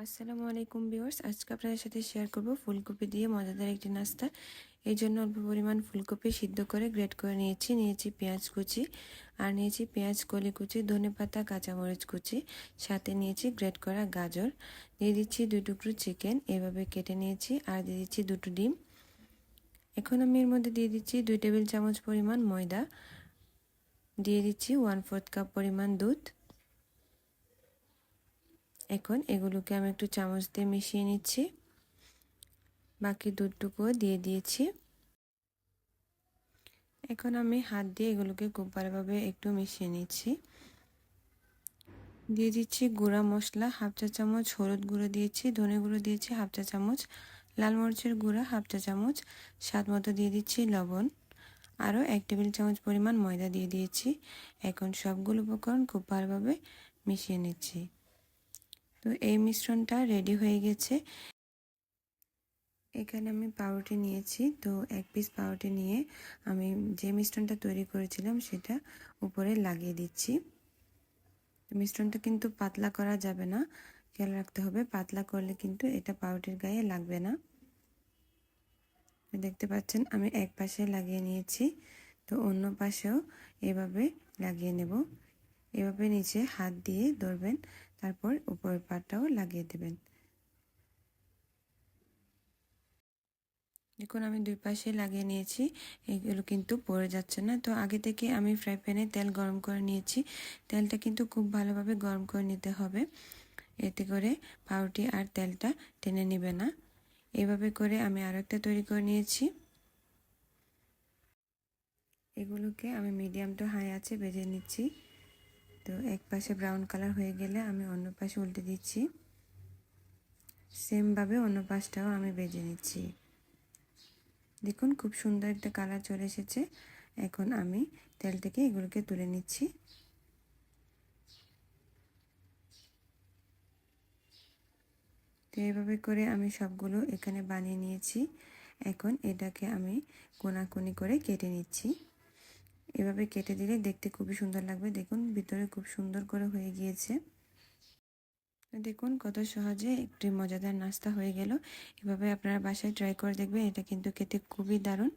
আসসালামু আলাইকুম ভিউয়ার্স, আজকে আপনাদের সাথে শেয়ার করব ফুলকপি দিয়ে মজাদার একটি নাস্তা। এই জন্য অল্প পরিমাণ ফুলকপি সিদ্ধ করে গ্রেট করে নিয়েছি পেঁয়াজ কুচি, আর নিয়েছি পেঁয়াজ কলি কুচি, ধনেপাতা, কাঁচামরিচ কুচি, সাথে নিয়েছি গ্রেট করা গাজর। দিয়ে দিচ্ছি 2 টুকরো চিকেন এভাবে কেটে নিয়েছি, আর দিয়ে দিচ্ছি 2টো ডিম। এখন আমি এর মধ্যে দিয়ে দিচ্ছি 2 টেবিল চামচ পরিমাণ ময়দা, দিয়ে দিচ্ছি 1/4 কাপ পরিমাণ দুধ। এখন এগুলোকে আমি একটু চামচ দিয়ে মিশিয়ে নিচ্ছি। বাকি দুধটুকুও দিয়ে দিয়েছি। এখন আমি হাত দিয়ে এগুলোকে খুব ভালোভাবে একটু মিশিয়ে নিচ্ছি। দিয়ে দিচ্ছি গুঁড়া মশলা হাফ চা চামচ, হলুদ গুঁড়ো দিয়েছি, ধনে গুঁড়ো দিয়েছি হাফ চা চামচ, লাল মরিচের গুঁড়া হাফ চা চামচ, স্বাদ মতো দিয়ে দিচ্ছি লবণ, আরও 1 টেবিল চামচ পরিমাণ ময়দা দিয়ে দিয়েছি। এখন সবগুলো উপকরণ খুব ভালোভাবে মিশিয়ে নিচ্ছি। তো এই মিশ্রণটা রেডি হয়ে গেছে। এখানে আমি পাউরুটি নিয়েছি, তো 1 পিস পাউরুটি নিয়ে আমি যে মিশ্রণটা তৈরি করেছিলাম সেটা উপরে লাগিয়ে দিচ্ছি। মিশ্রণটা কিন্তু পাতলা করা যাবে না, খেয়াল রাখতে হবে, পাতলা করলে কিন্তু এটা পাউরুটির গায়ে লাগবে না। দেখতে পাচ্ছেন আমি এক পাশে লাগিয়ে নিয়েছি, তো অন্য পাশেও এভাবে লাগিয়ে নেব। এভাবে নিচে হাত দিয়ে ধরবেন, তারপর উপরের পাটটাও লাগিয়ে দেবেন। দেখুন আমি 2 পাশে লাগিয়ে নিয়েছি, এগুলো কিন্তু পড়ে যাচ্ছে না। তো আগে থেকে আমি ফ্রাই প্যানে তেল গরম করে নিয়েছি। তেলটা কিন্তু খুব ভালোভাবে গরম করে নিতে হবে, এতে করে পাউরুটি আর তেলটা টেনে নেবে না। এভাবে করে আমি আরও একটা তৈরি করে নিয়েছি। এগুলোকে আমি মিডিয়াম টু হাই আঁচে ভেজে নিচ্ছি। তো এক পাশে ব্রাউন কালার হয়ে গেলে আমি অন্য পাশে উল্টে দিচ্ছি। সেমভাবে অন্য পাশটাও আমি ভেজে নিচ্ছি। দেখুন খুব সুন্দর একটা কালার চলে এসেছে। এখন আমি তেল থেকে এগুলোকে তুলে নিচ্ছি। তো এইভাবে করে আমি সবগুলো এখানে বানিয়ে নিয়েছি। এখন এটাকে আমি কোনাকুনি করে কেটে নিচ্ছি। এভাবে কেটে দিলে দেখতে খুবই সুন্দর লাগবে। দেখুন ভিতরে খুব সুন্দর করে হয়ে গিয়েছে। দেখুন কত সহজে একটি মজাদার নাস্তা হয়ে গেল। এভাবে আপনারা বাসায় ট্রাই করে দেখবেন, এটা কিন্তু খেতে খুবই দারুণ।